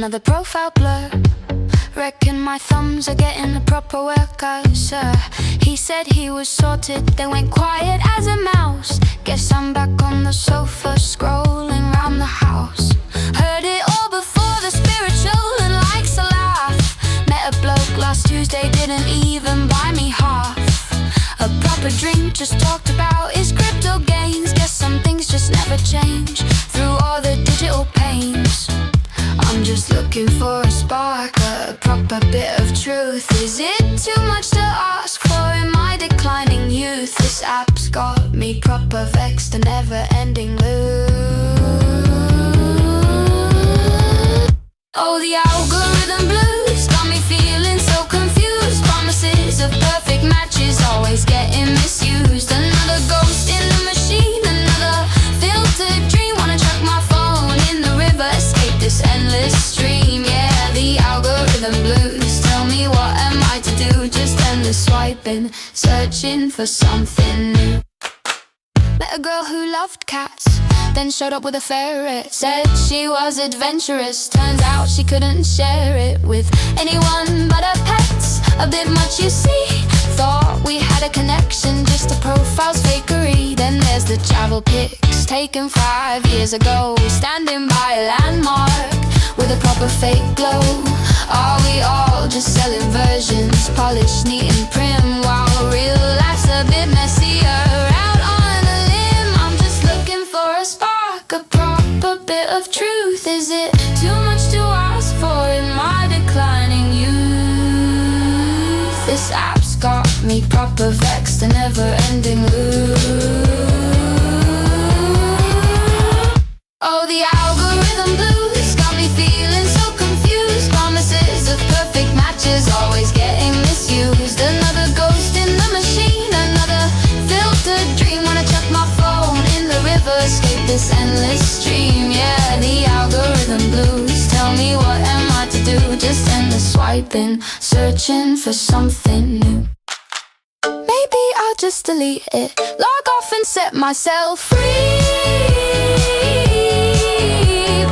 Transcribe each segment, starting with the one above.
another profile blur. Reckon my thumbs are getting a proper workout, sir. He said he was sorted, then went quiet as a mouse. Guess I'm back on the sofa, scrolling round the house. Heard it all before, the spiritual and likes a laugh. Met a bloke last Tuesday, didn't even buy me half. A proper drink, just talked about his crypto gains. Guess some things just never change through all the digital pains. I'm just looking for a spark, a proper bit of truth. Is it too much to ask for in my declining youth? This app's got me proper vexed, a never-ending loop. Oh, the algorithm blues got me feeling so confused. Promises of perfect matches always getting misused. Another ghost in the machine, another filtered dream. Wanna chuck my phone in the river, escape this endless stream. Yeah, the algorithm blues. Tell me what am I to do? Just endless swiping, searching for something new. Met a girl who loved cats, then showed up with a ferret. Said she was adventurous, turns out she couldn't share it with anyone but her pets. A bit much, you see. Thought we had a connection, just a profile's fakery. Then there's the travel pics taken 5 years ago, standing by a landmark with a proper fake glow. Are we all just selling versions, polished, neat and prim, while real life's a bit messier? Out on a limb, I'm just looking for a spark, a proper bit of truth. Is it too much to ask for in my declining youth? This app's got me proper vexed, a never-ending loop. Oh, the algorithm blues got me feeling so confused. Promises of perfect matches always getting misused. Another ghost in the machine, another filtered dream. Wanna chuck my phone in the river, escape this endless stream. Yeah, the algorithm blues. Tell me what am I to do? Just endless swiping, searching for something new. Maybe I'll just delete it, log off and set myself free.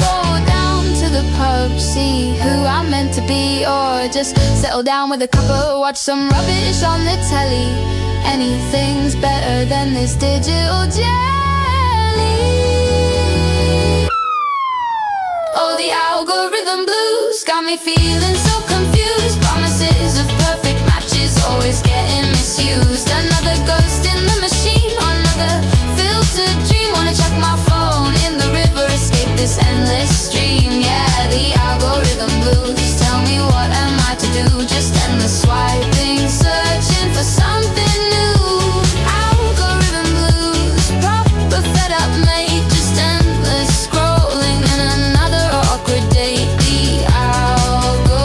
Go down to the pub, see who I'm meant to be, or just settle down with a cuppa, watch some rubbish on the telly. Anything's better than this digital jelly. Oh, the algorithm blues got me feeling so confused. Promises of perfect matches always getting misused. Another ghost in the machine, another filtered dream. Wanna chuck my phone in the river, escape this endless stream. Yeah, the algorithm blues. Tell me what am I to do? Just endless swiping, searching for something new. Algorithm blues, proper fed up mate, just endless scrolling and another awkward date. The algorithm blues.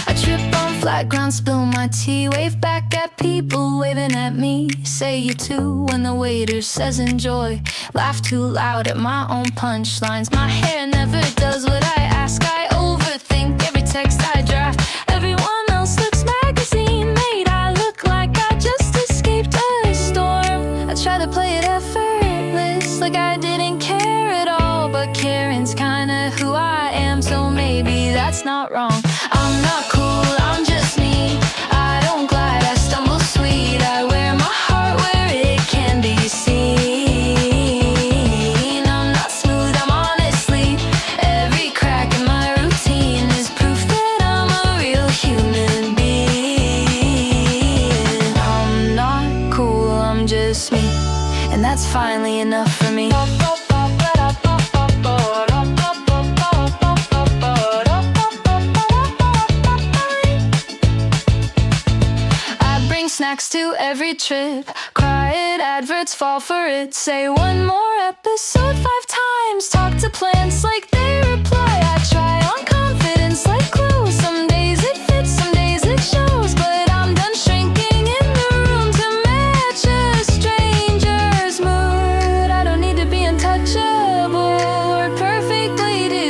I trip on flat ground, spill my tea, wave back at people waving at me. Say you too when the waiter says enjoy. Laugh too loud at my own punchlines. My hair never does what I ask. I overthink every text I draft. Everyone else looks magazine made. I look like I just escaped a storm. I try to play it effortless, like I didn't care at all. But caring's kinda who I am, so maybe that's not wrong. I'm not cool, I'm just me. I don't glide, I stumble sweet. I wear my heart where it can be seen. I'm not smooth, I'm honestly. Every crack in my routine is proof that I'm a real human being. I'm not cool, I'm just me, and that's finally enough for me. Snacks to every trip, cry at adverts, fall for it. Say one more episode 5 times, talk to plants like they reply. I try on confidence like clothes. Some days it fits, some days it shows. But I'm done shrinking in the room to match a stranger's mood. I don't need to be untouchable or perfectly designed.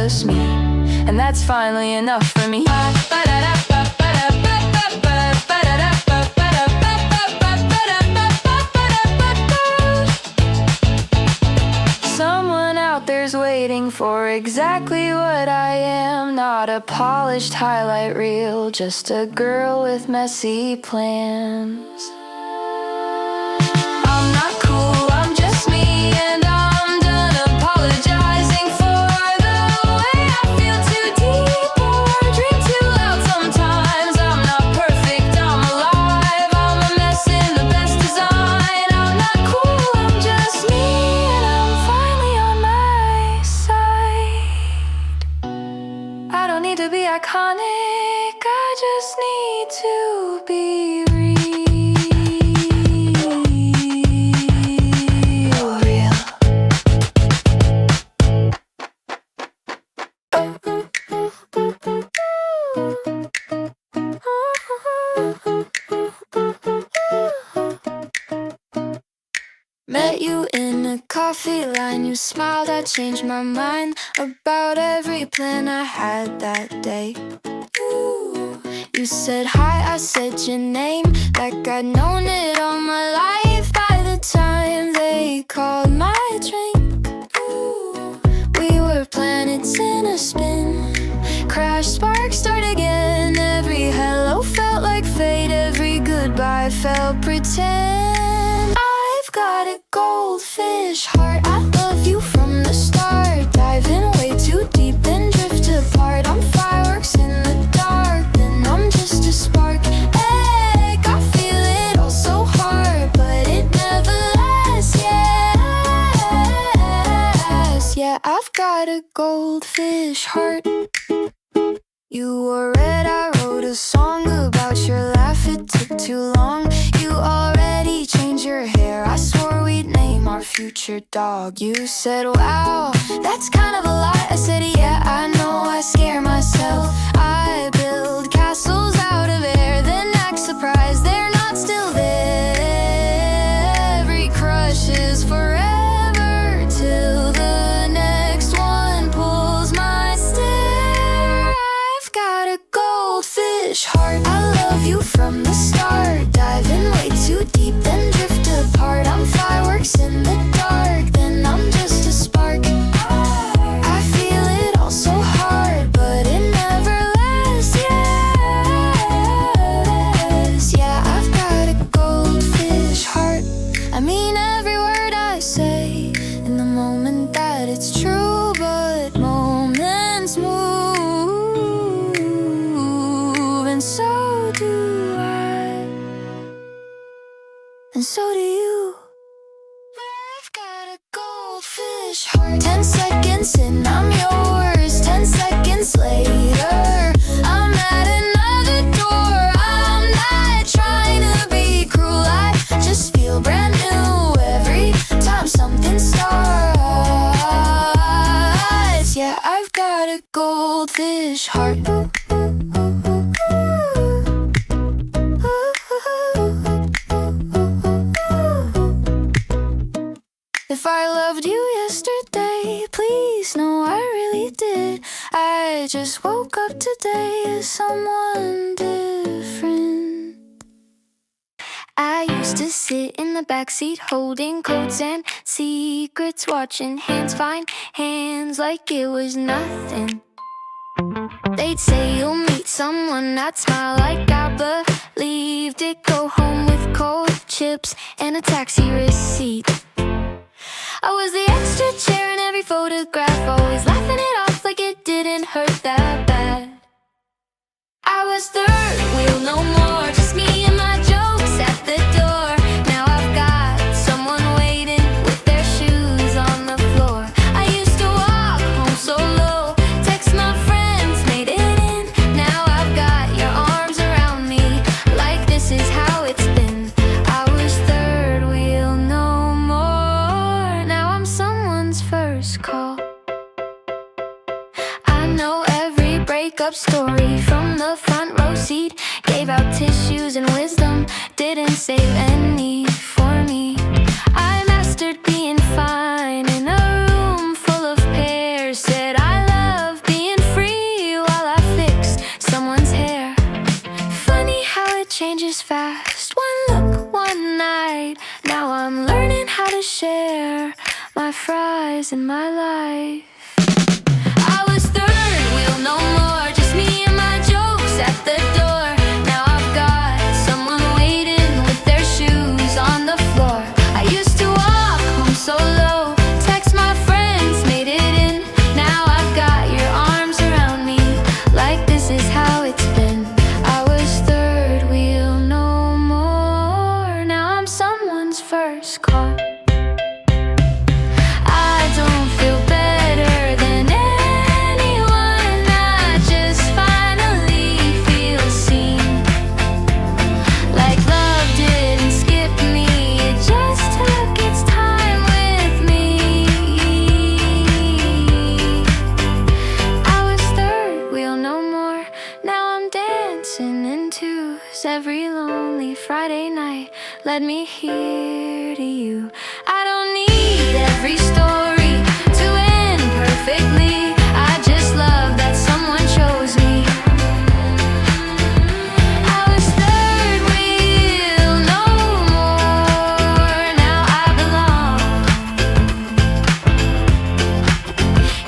just me, and that's finally enough for me. Someone out there's waiting for exactly what I am. Not a polished highlight reel, just a girl with messy plans. I'm not cool, I'm just me, and I'm done apologizing for the way I feel too deep or dream too loud sometimes. I'm not perfect, I'm alive, I'm a mess in the best design. I'm not cool, I'm just me, and I'm finally on my side. I don't need to be iconic, I just need to be real. Met you in a coffee line, you smiled, I changed my mind about every plan I had that day. You said hi, I said your name, like I'd known it all my life. By the time they called my drink, we were planets in a spin. Crash, spark, start again. Every hello felt like fate, every goodbye felt pretend. I've got a goldfish heart, I love you from the start. Diving way too deep, then drift apart. I'm fireworks in the dark, then I'm just a spark. Egg, I feel it all so hard, but it never lasts, yes. Yeah, I've got a goldfish heart. You were red, I wrote a song about your laugh, it took too long. You already changed your hair, I swore we'd name our future dog. You said, wow, that's kind of a lot. I said, yeah, I know, I scare myself. I build castles out of air, then act surprised they're not still there. Every crush is forever, till the next one pulls my stare. I've got a goldfish heart, I love you from the start. Diving way too deep, then drift apart. I'm fireworks in the dark, then I'm just a spark. I feel it all so hard, but it never lasts, yes. Yeah, I've got a goldfish heart. I mean every word I say in the moment that it's true, but moments move, and so do I, and so do you. I've got a goldfish heart. 10 seconds in, I'm yours. 10 seconds later, I'm at another door. I'm not trying to be cruel, I just feel brand new every time something starts. Yeah, I've got a goldfish heart. If I loved you yesterday, please know I really did. I just woke up today as someone different. I used to sit in the backseat holding coats and secrets, watching hands find hands like it was nothing. They'd say you'll meet someone that smile like I believed it. Go home with cold chips and a taxi receipt. I was the extra chair in every photograph, always laughing it off like it didn't hurt that bad. I was third wheel, no more, just me and my jokes at the door. Now I've got someone waiting with their shoes on the floor. I used to walk home solo, text my friends, made it in. Now I've got your arms around me, like this is how it's been. I was third wheel, no more. Now I'm someone's first call. I know every breakup story from the front row seat. Gave out tissues and wisdom, didn't save any for me. I mastered being fine in a room full of pears. Said I love fries in my life. I was third wheel, no more, just me and my jokes at the door. Now I've got someone waiting with their shoes on the floor. I used to walk home solo, text my friends, made it in. Now I've got your arms around me, like this is how it's been. I was third wheel, no more, now I'm someone's first car. Every lonely Friday night, let me hear to you. I don't need every story to end perfectly. I just love that someone chose me. I was third wheel, no more, now I belong.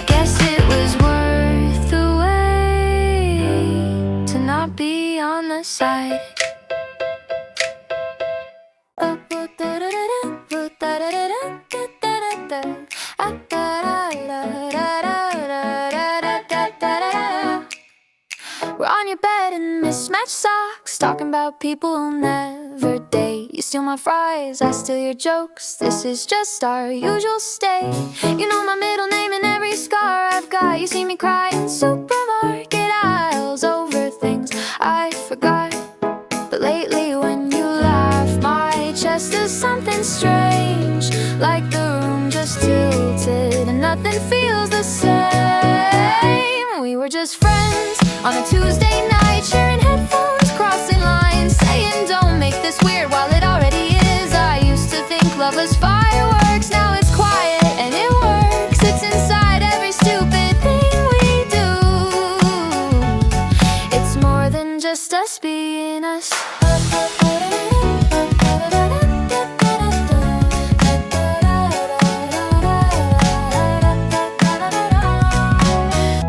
Guess it was worth the wait to not be on the side. We're on your bed in mismatched socks, talking about people who'll never date. You steal my fries, I steal your jokes. This is just our usual state. You know my middle name and every scar I've got. You see me cry in supermarket aisles over things I forgot. But lately when you laugh, my chest does something strange, like the room just tilted and nothing feels the same. We were just friends on a Tuesday night, sharing headphones, crossing lines, saying don't make this weird while it already is. I used to think love was fireworks, now it's quiet and it works. It's inside every stupid thing we do. It's more than just us being us.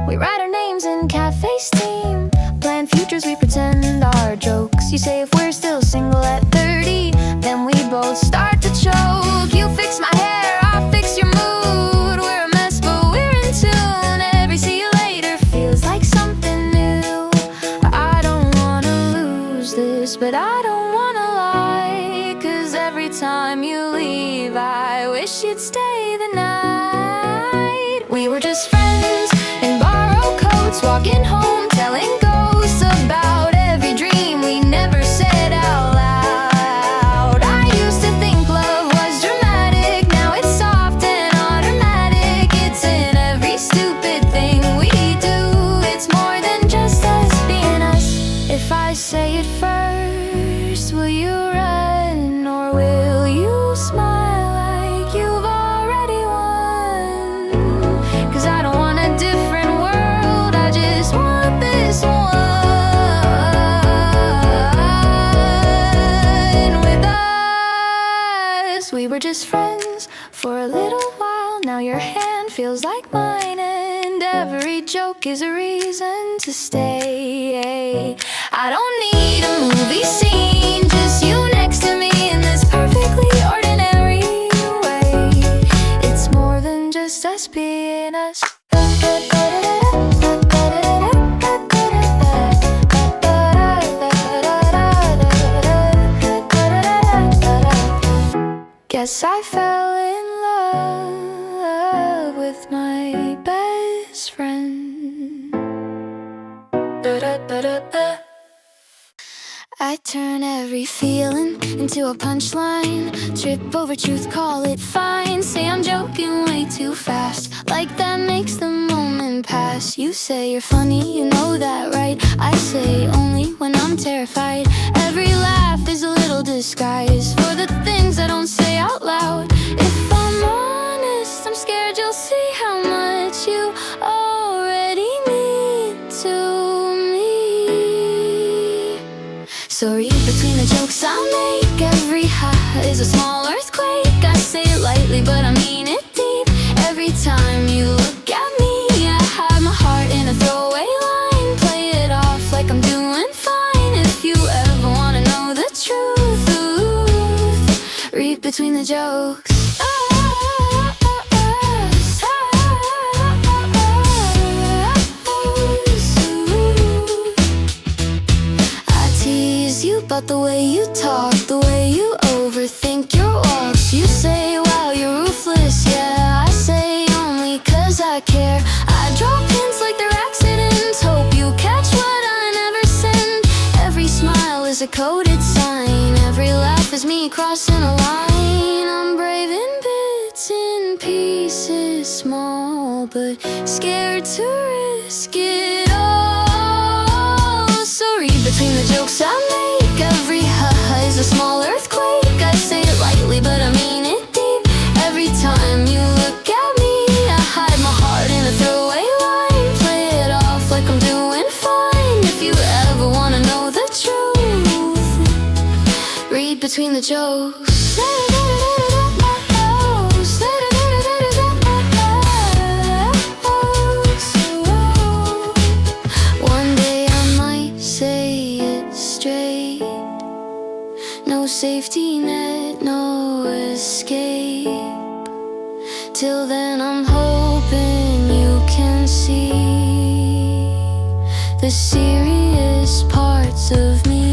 We write our names in cafe steam, plan futures we pretend are jokes. You say if we're still single at 30, then we both start to choke. You fix my hair, I'll fix your mood. We're a mess but we're in tune. Every see you later feels like something new. I don't wanna lose this, but I don't wanna lie, 'cause every time you leave I wish you'd stay the night. We were just friends in borrowed coats, walking home telling ghosts about every dream we never said out loud. I used to think love was dramatic, now it's soft and automatic. It's in every stupid thing we do. It's more than just us being us. If I say it first, will you run or will you smile like you've already won? 'Cause I don't want a different world, I just want this one with us. We were just friends for a little while, now your hand feels like mine, and every joke is a reason to stay. I don't need a movie scene, just you next to me in this perfectly ordinary way. It's more than just us being us. Guess I fell in love with my best friend. I turn every feeling into a punchline, trip over truth, call it fine. Say I'm joking way too fast, like that makes the moment pass. You say you're funny, you know that, right? I say only when I'm terrified. Every laugh is a little disguise for the things I don't say out loud. If I'm honest, I'm scared you'll see how much you already mean to me. So read between the jokes I make. Every ha is a small earthquake. I say it lightly, but I mean it deep. jokes. I tease you about the way you talk, the way you overthink your walks. You say, wow, you're ruthless, yeah. I say only 'cause I care. I drop hints like they're accidents, hope you catch what I never send. Every smile is a coded sign, every laugh is me crossing a line. I'm brave in bits and pieces, small but scared to risk it all. So read between the jokes I make, every ha-ha is a small earthquake. I say it lightly but I mean it deep. Every time you look at me, I hide my heart in a throwaway line. Play it off like I'm doing fine. If you ever wanna know the truth, read between the jokes. One day I might say it straight, no safety net, no escape. Till then I'm hoping you can see the serious parts of me.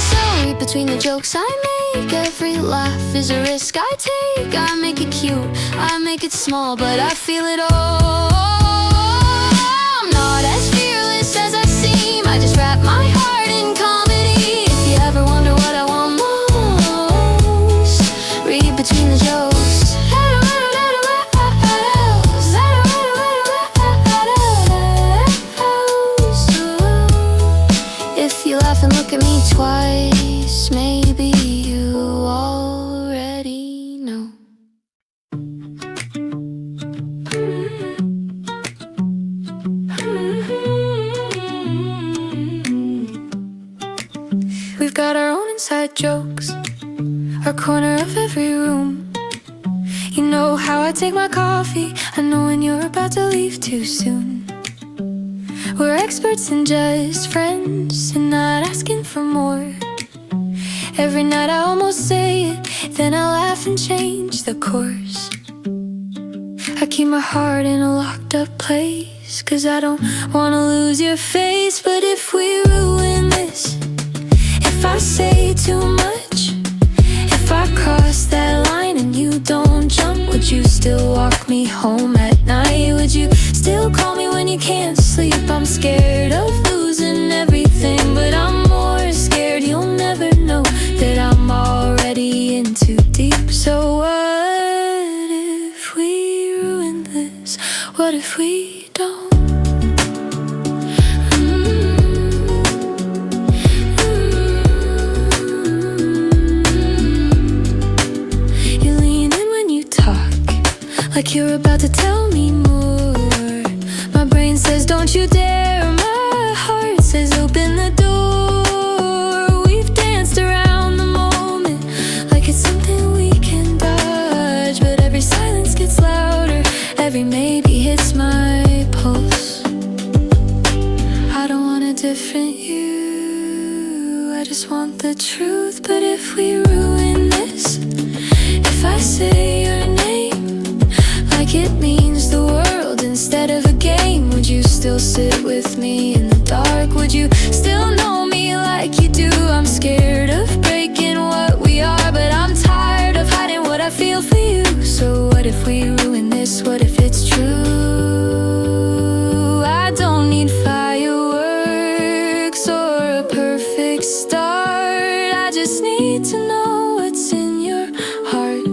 So read between the jokes I make, every laugh is a risk I take. I make it cute, I make it small, but I feel it all. I'm not as fearless as I seem, I just wrap my heart in comedy. If you ever wonder what I want most, read between the jokes. If you laugh and look at me twice, maybe you already know. We've got our own inside jokes, our corner of every room. You know how I take my coffee, I know when you're about to leave too soon. We're experts and just friends, and not asking for more. Every night I almost say it, then I laugh and change the course. I keep my heart in a locked up place, 'cause I don't wanna lose your face. But if we ruin this, if I say too much, if I cross that line and you don't jump, would you still walk me home at night? Would you still call me when you can't sleep? I'm scared of losing everything, but I'm more scared you'll never know that I'm already in too deep. So what if we ruin this? What if we don't? You lean in when you talk, like you're about to tell me more. My brain says don't you dare, my heart says open the door. We've danced around the moment like it's something we can dodge, but every silence gets louder, every maybe hits my pulse. I don't want a different you, I just want the truth. But if we ruin this, if I say your name like it means the world instead of a game, would you still sit with me in the dark? Would you still know me like you do? I'm scared of breaking what we are, but I'm tired of hiding what I feel for you. So what if we ruin this? What if it's true? I don't need fireworks or a perfect start, I just need to know what's in your heart.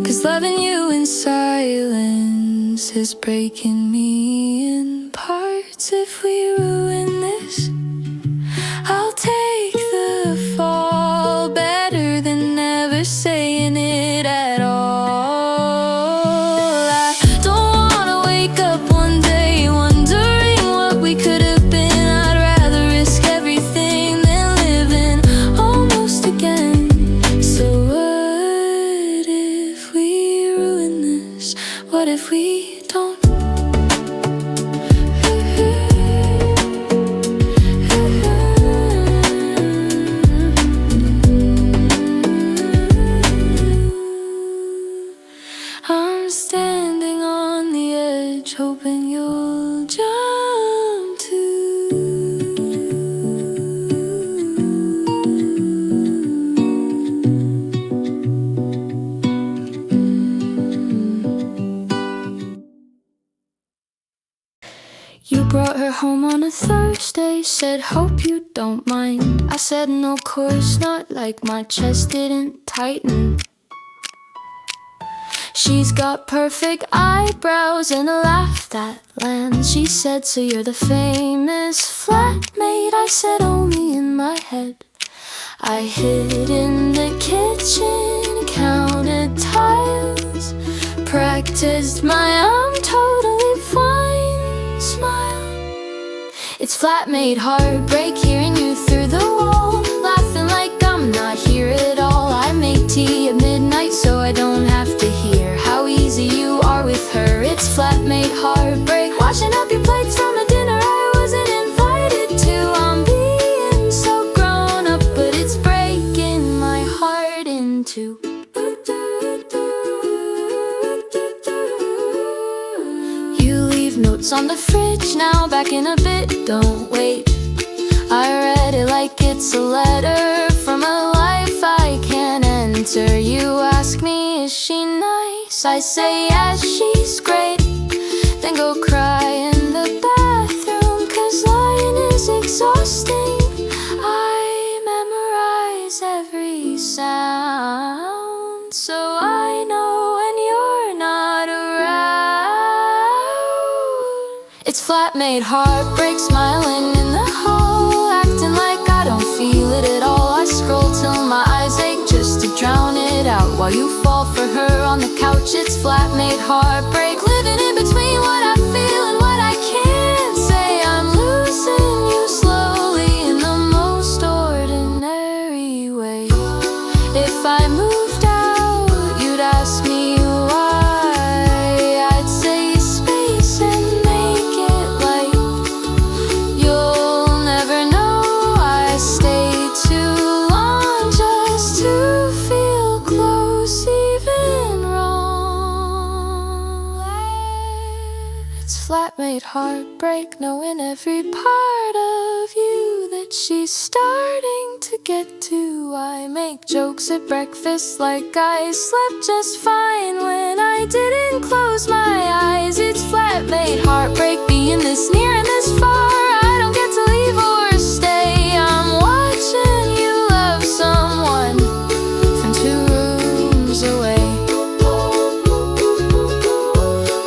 'Cause loving you in silence is breaking me in parts. If we ruin this, I'll take the fall, better than never saying it at all. I don't wanna wake up one day wondering what we could have been. I'd rather risk everything than living almost again. So what if we ruin this? What if we don't? branch, hoping you'll jump too. You brought her home on a Thursday, said hope you don't mind. I said no, course not, like my chest didn't tighten. She's got perfect eyebrows and a laugh that lands. She said, so you're the famous flatmate. I said, only in my head. I hid in the kitchen, counted tiles, practiced my I'm totally fine smile. It's flatmate heartbreak, hearing you through the wall, laughing like I'm not here at all. I make tea at midnight so I don't have to hear how easy you are with her. It's flatmate heartbreak, washing up your plates from a dinner I wasn't invited to. I'm being so grown up, but it's breaking my heart in two. You leave notes on the fridge now, back in a bit, don't wait. I read it like it's a letter from a life I can't enter. You ask me, is she nice? I say, yes, she's great. Then go cry in the bathroom, 'cause lying is exhausting. I memorize every sound, so I know when you're not around. It's flatmate heartbreak, smiling in the hall, acting like I don't feel it at all. I scroll till my eyes ache just to drown it out, while you fall for her on the couch. It's flatmate heartbreak, living in between what I feel and what I can't say. I'm losing you slowly in the most ordinary way. If I moved out, you'd ask me why. I'd say space and make it light. You'll never know I stayed too long just to feel close, even wrong. It's flatmate heartbreak, knowing every part of you that she's starting to get to. I make jokes at breakfast like I slept just fine when I didn't close my eyes. It's flatmate heartbreak, being this near and this far. I don't get to leave or stay. I'm watching you love someone from 2 rooms away.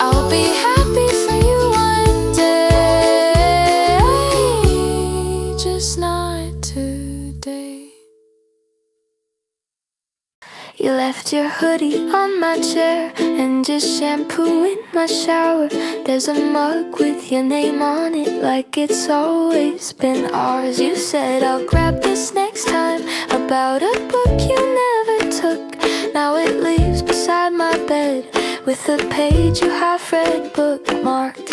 I'll be happy for you one day, just not today. You left your hoodie on my chair and just shampoo in my shower. There's a mug with your name on it like it's always been ours. You said, I'll grab this next time, about a book you never took. Now it leaves beside my bed with a page you have read bookmarked.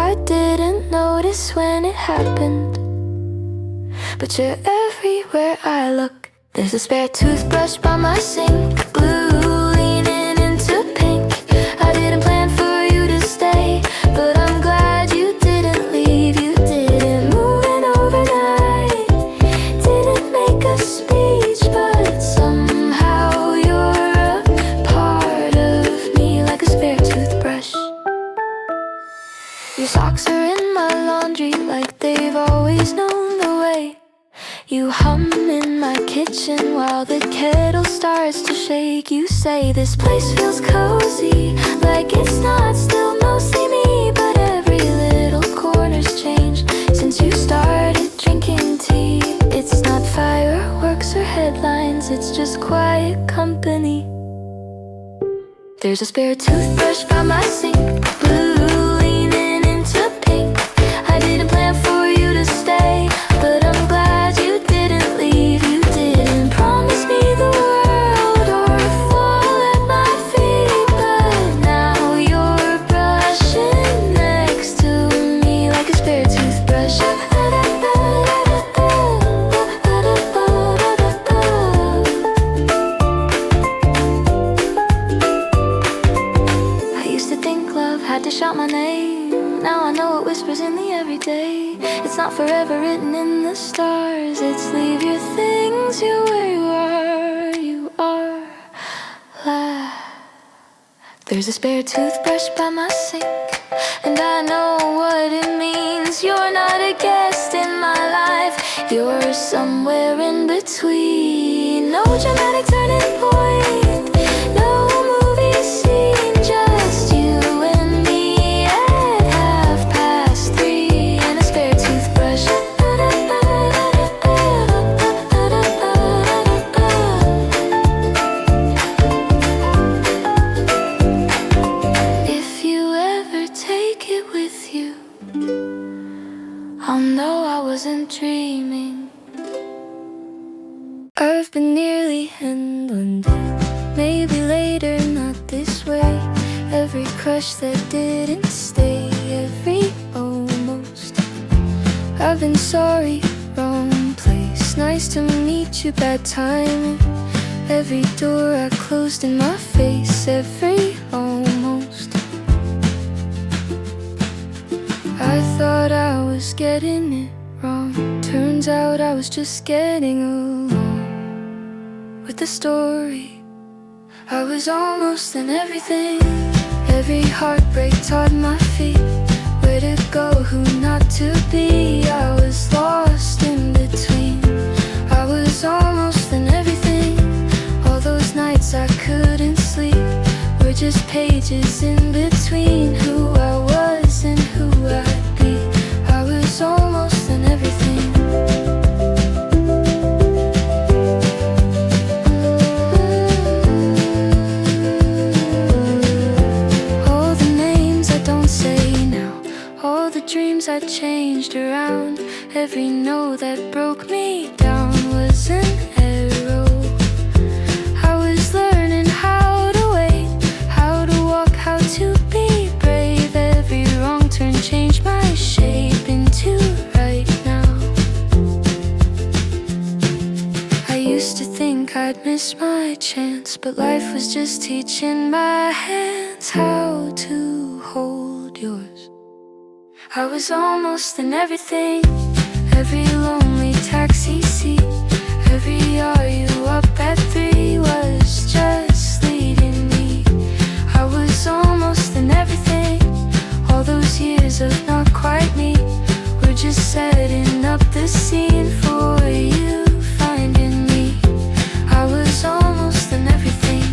I didn't notice when it happened, but you're everywhere I look. There's a spare toothbrush by my sink, blue leaning into pink. I didn't plan for you to stay, but I'm glad you didn't leave. You didn't move in overnight, didn't make a speech, but somehow you're a part of me, like a spare toothbrush. Your socks are in my laundry like they've always known the way. You hum in my kitchen while the kettle starts to shake. You say this place feels cozy, like it's not still mostly me, but every little corner's changed since you started drinking tea. It's not fireworks or headlines, it's just quiet company. There's a spare toothbrush by my sink, blue leaning into pink. I didn't plan for you to stay, but I'm glad you didn't leave. You didn't promise me the world or fall at my feet, but now you're brushing next to me like a spare toothbrush. I used to think love had to shout my name name. Now I know it whispers in the everyday. It's not forever written in the stars. It's leave your things, you're where you are. You are live. There's a spare toothbrush by my sink, and I know what it means. You're not a guest in my life, you're somewhere in between. No dramatic turning point, no movie scene, just you and me at 3:30 and a spare toothbrush. If you ever take it with you, I'll know I wasn't dreaming. I've been nearly England, maybe later, not this way. Every crush that didn't stay, every almost. I've been sorry, wrong place. Nice to meet you, bad timing. Every door I closed in my face, every almost. I thought I was getting it wrong. Turns out I was just getting along with the story. I was almost in everything. Every heartbreak taught my feet where to go, who not to be. I was lost in between. I was almost in everything. All those nights I couldn't sleep were just pages in between who I was and who I'd be. I was almost in everything. Dreams I changed around. Every no that broke me down was an arrow. I was learning how to wait, how to walk, how to be brave. Every wrong turn changed my shape into right now. I used to think I'd miss my chance, but life was just teaching my hands how to hold yours. I was almost in everything. Every lonely taxi seat, every are you up at 3 was just leading me. I was almost in everything. All those years of not quite me were just setting up the scene for you finding me. I was almost in everything.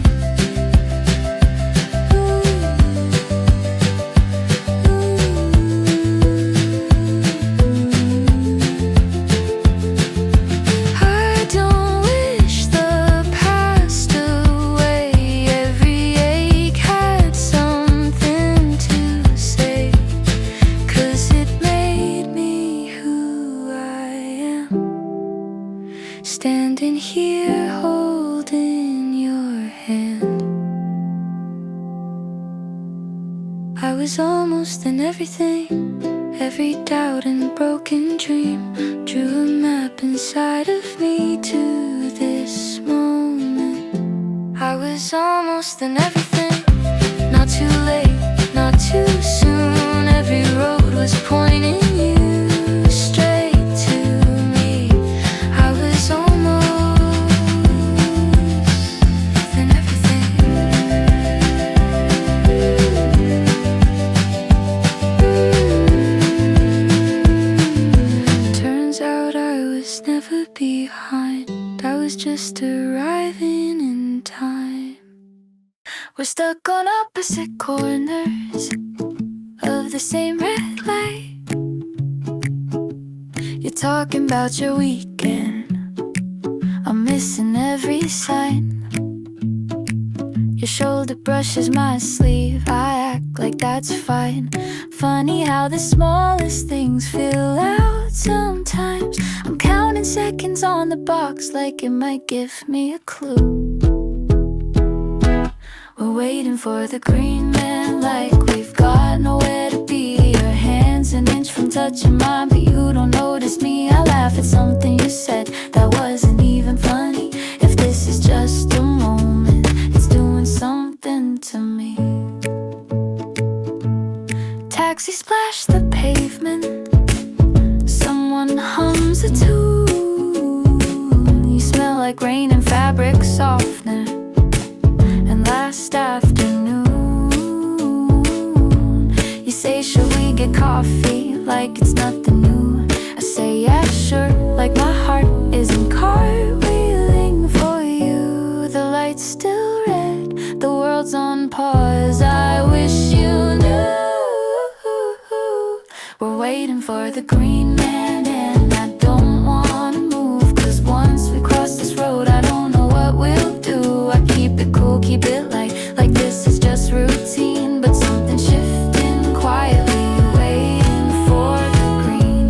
Standing here holding your hand. I was almost in everything. Every doubt and broken dream drew a map inside of me to this moment. I was almost in everything. Not too late, not too soon. Every road was pointing you straight to me. I was behind. I was just arriving in time. We're stuck on opposite corners of the same red light. You're talking about your weekend, I'm missing every sign. Your shoulder brushes my sleeve, I act like that's fine. Funny how the smallest things fill out sometimes. I'm counting seconds on the box like it might give me a clue. We're waiting for the green man, like we've got nowhere to be. Your hand's an inch from touching mine, but you don't notice me. I laugh at something you said that wasn't even funny. If this is just a moment, it's doing something to me. taxi splash the pavement. Someone hums a tune. You smell like rain and fabric softener. And last afternoon, you say, should we get coffee? Like it's nothing new. I say, yeah, sure, like my heart isn't cartwheeling for you. The light's still red, the world's on pause. I wish you knew. We're waiting for the green man, and I don't wanna move, 'cause once we cross this road, I don't know what we'll do. I keep it cool, keep it light, like this is just routine. But something's shifting quietly, waiting for the green.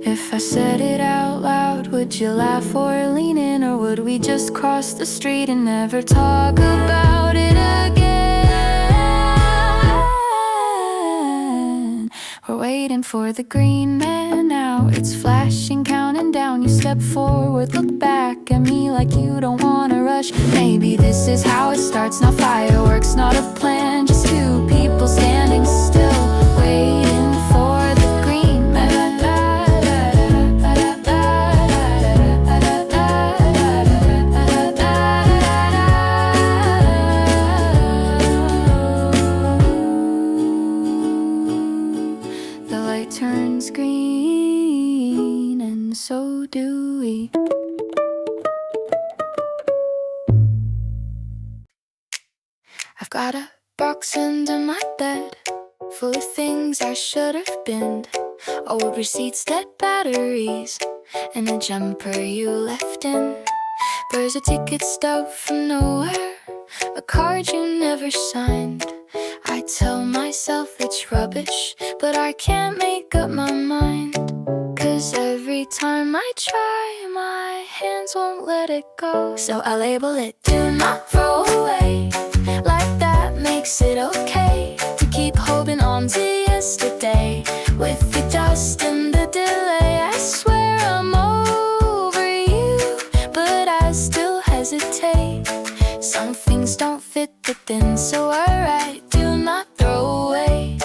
If I said it out loud, would you laugh or lean in? Or would we just cross the street and never talk about it again? We're waiting for the green man now. It's flashing, counting down. You step forward, look back at me like you don't wanna rush. Maybe this is how it starts, not fireworks, not a plan, just two people standing still, waiting for the green man. The light turns green, and so do we. I've got a box under my bed, full of things I should have binned. Old receipts, dead batteries, and a jumper you left in. There's a ticket stub from nowhere, a card you never signed. I tell myself it's rubbish, but I can't make up my mind. 'Cause every time I try, my hands won't let it go. So I label it, do not throw away. Like that makes it okay to keep holding on to yesterday. With the dust and the delay, I swear I'm over you, but I still hesitate. Some things don't fit the bin, so I write, do not throw away.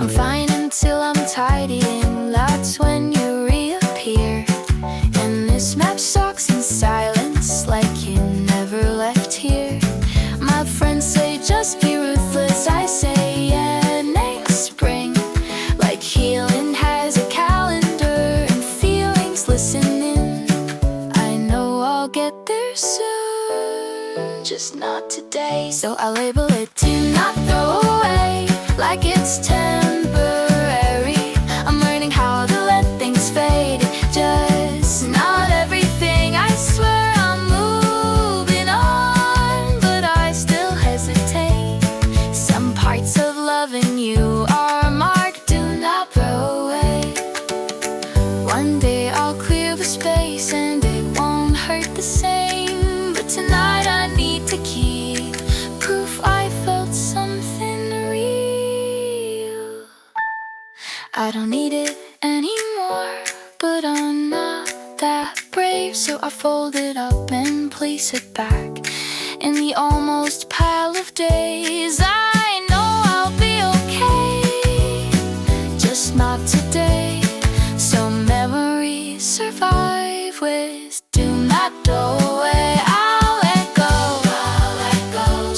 I'm fine until I'm tidying, that's when you reappear. And this map sucks in silence, like you never left here. My friends say just be ruthless, I say yeah, next spring. Like healing has a calendar and feelings listening. I know I'll get there soon, just not today. So I label it, do not throw away, like it's temporary. I'm learning how to let things fade, just not everything. I swear I'm moving on, but I still hesitate. Some parts of loving you are marked, do not throw away. One day I'll clear the space and it won't hurt the same. But tonight I need to keep proof I felt something real. I don't need it anymore, but I'm not that brave. So I fold it up and place it back in the almost pile of days. I know I'll be okay, just not today. So memories survive with do not throw away. I'll let go,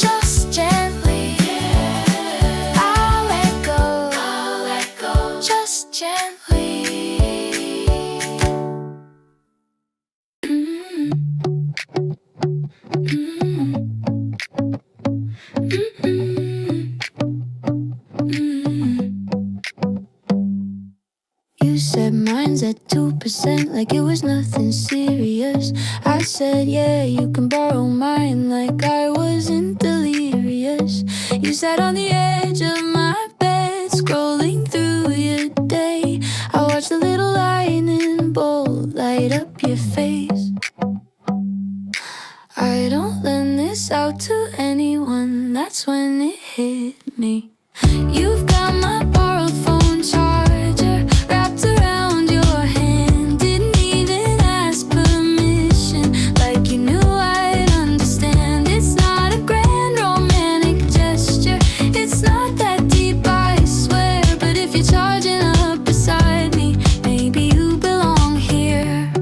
just gently. I'll let go, just gently. You said mine's at 2%, like it was nothing serious. I said, yeah, you can borrow mine, like I wasn't delirious. You sat on the edge of my bed, scrolling through your day. I watched the little lightning bolt light up your face. I don't lend this out to anyone, that's when it hit me. You've got my borrowed phone charger wrapped around your hand. Didn't even ask permission, like you knew I'd understand. It's not a grand romantic gesture, it's not that deep, I swear. But if you're charging up beside me, maybe you belong here.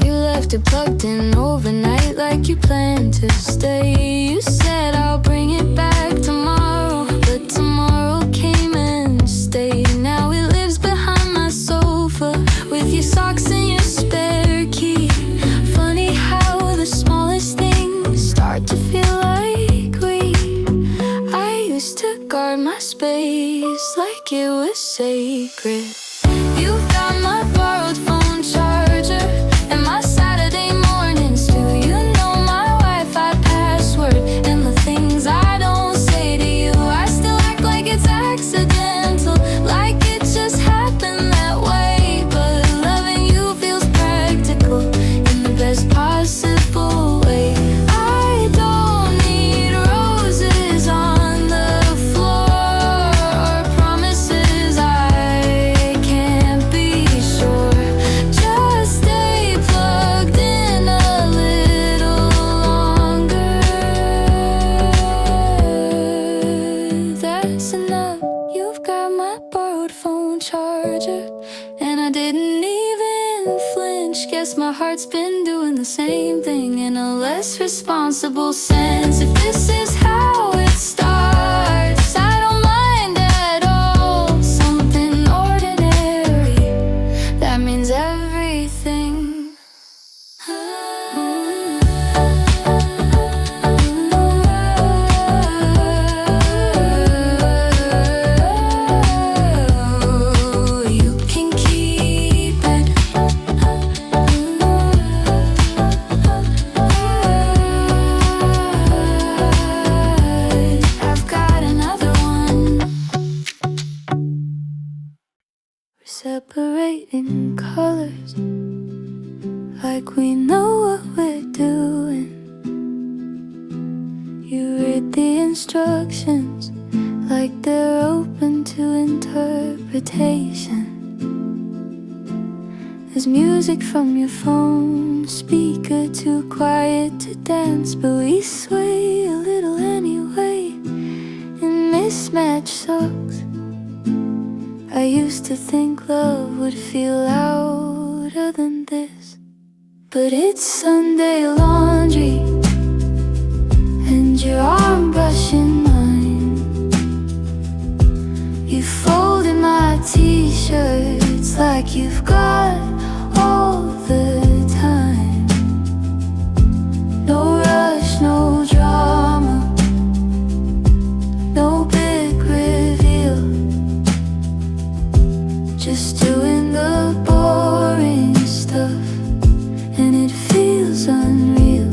You left it plugged in overnight like you planned to stay. You said I'll bring it back tomorrow, but tomorrow came and stayed. Now it lives behind my sofa with your socks and your spare key. Funny how the smallest things start to feel like we. I used to guard my space like it was sacred. You've got my borrowed phone charger and my Saturday mornings too. You know my Wi-Fi password and the things I don't say to you. I still act like it's accidental, like it just happened that way. But loving you feels practical in the best possible way. I don't need roses on the floor or promises I can't be sure. Just stay plugged in a little longer. That's enough. You've got my borrowed phone charger, and I didn't even flinch. Guess my heart's been doing the same thing in a less responsible sense. If this is how it starts, I don't mind at all. Something ordinary that means everything. You can keep it. I've got another one. We're separating colors like we know what we're doing. You read the instructions like they're open to interpretation. There's music from your phone speaker, too quiet to dance, but we sway a little anyway in mismatched socks. I used to think love would feel louder than this, but it's Sunday laundry and your arm brushing mine. You folded my t-shirts like you've got all the time. No rush, no drama, no big reveal. Just doing the boring stuff, and it feels unreal.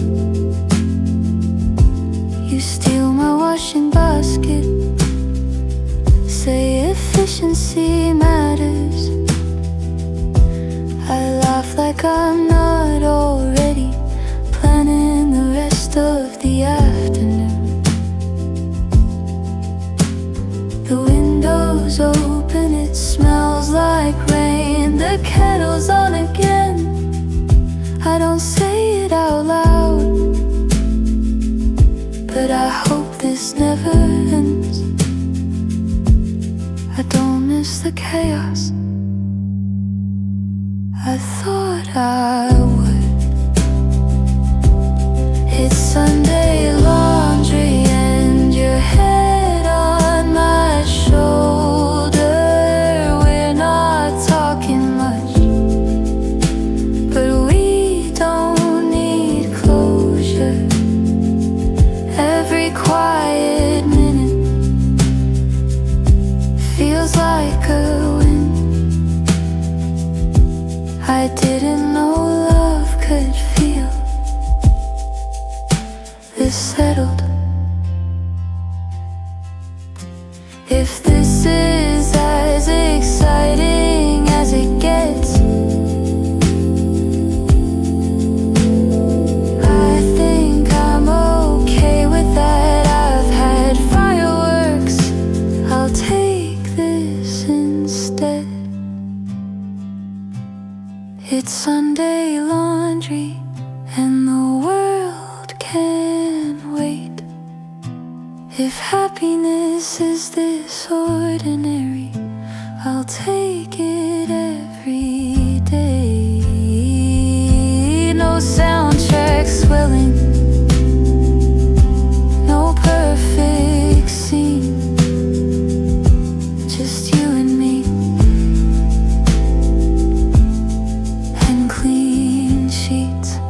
You steal my washing basket, say efficiency matters. I laugh like I'm not already planning the rest of the afternoon. The window's open, it smells like rain. The kettle's on again. I don't say it out loud, but I hope this never ends. I don't miss the chaos I thought I would. It's Sunday laundry and your head on my shoulder. We're not talking much, but we don't need closure. Every quiet minute feels like a win. I didn't know love could feel this settled. If this is as exciting as it gets, I think I'm okay with that. I've had happiness is this ordinary, I'll take it every day. No soundtrack swelling, no perfect scene, just you and me, and clean sheets.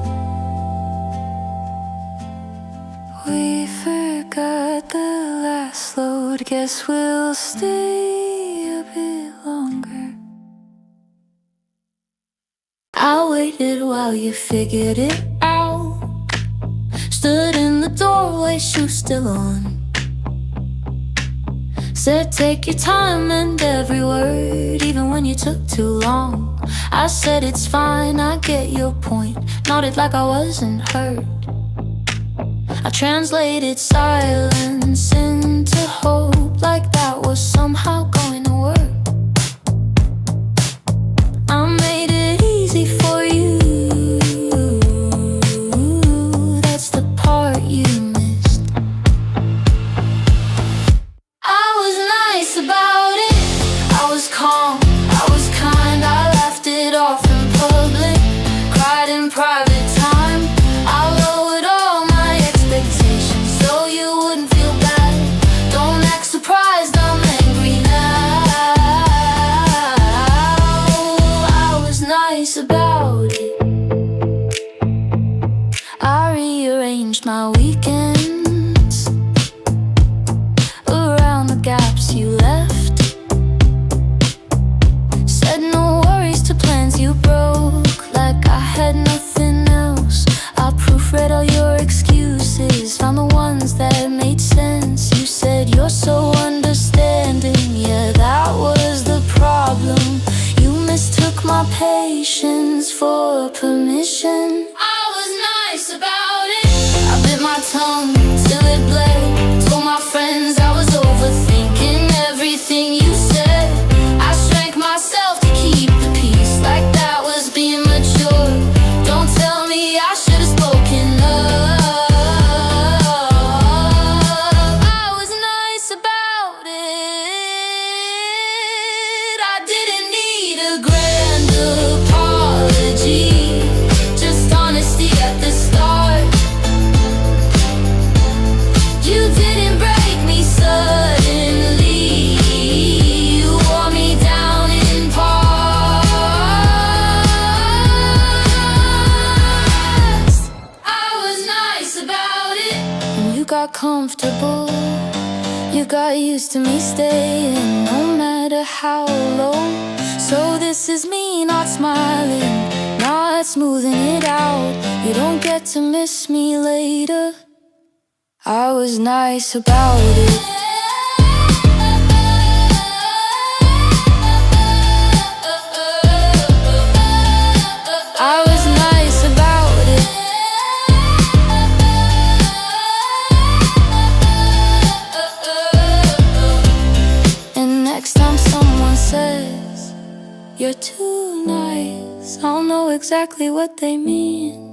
We forgot the last load, guess we'll stay a bit longer. I waited while you figured it out, stood in the doorway, shoes still on. Said take your time and every word, even when you took too long. I said it's fine, I get your point, nodded like I wasn't hurt. I translated silence into hope, like that was somehow going to work. I made it easy for you, that's the part you missed. I was nice about it, I was calm, I was kind, I laughed it off in public, cried in private time. I lowered all my expectations so you wouldn't feel bad. Don't act surprised, I'm angry now. I was nice about it. I rearranged my weekends around the gaps you left. Said no worries to plans you broke, like I had nothing else. I proofread all your excuses, found the ones that made sense. You said you're so understanding, yeah, that was the problem. You mistook my patience for permission. I was nice about it, I bit my tongue till it bled. Told my friends I was overthinking everything you said. I shrank myself to keep the peace, like that was being mature. Don't tell me I should've spoken up. I was nice about it, I didn't need a grand apology, just honesty at the start. You didn't break me suddenly, you wore me down in parts. I was nice about it, and you got comfortable. You got used to me staying, no matter how low. So this is me not smiling, not smoothing it out. You don't get to miss me later. I was nice about it. I was nice about it. And next time someone says you're too nice, I'll know exactly what they mean.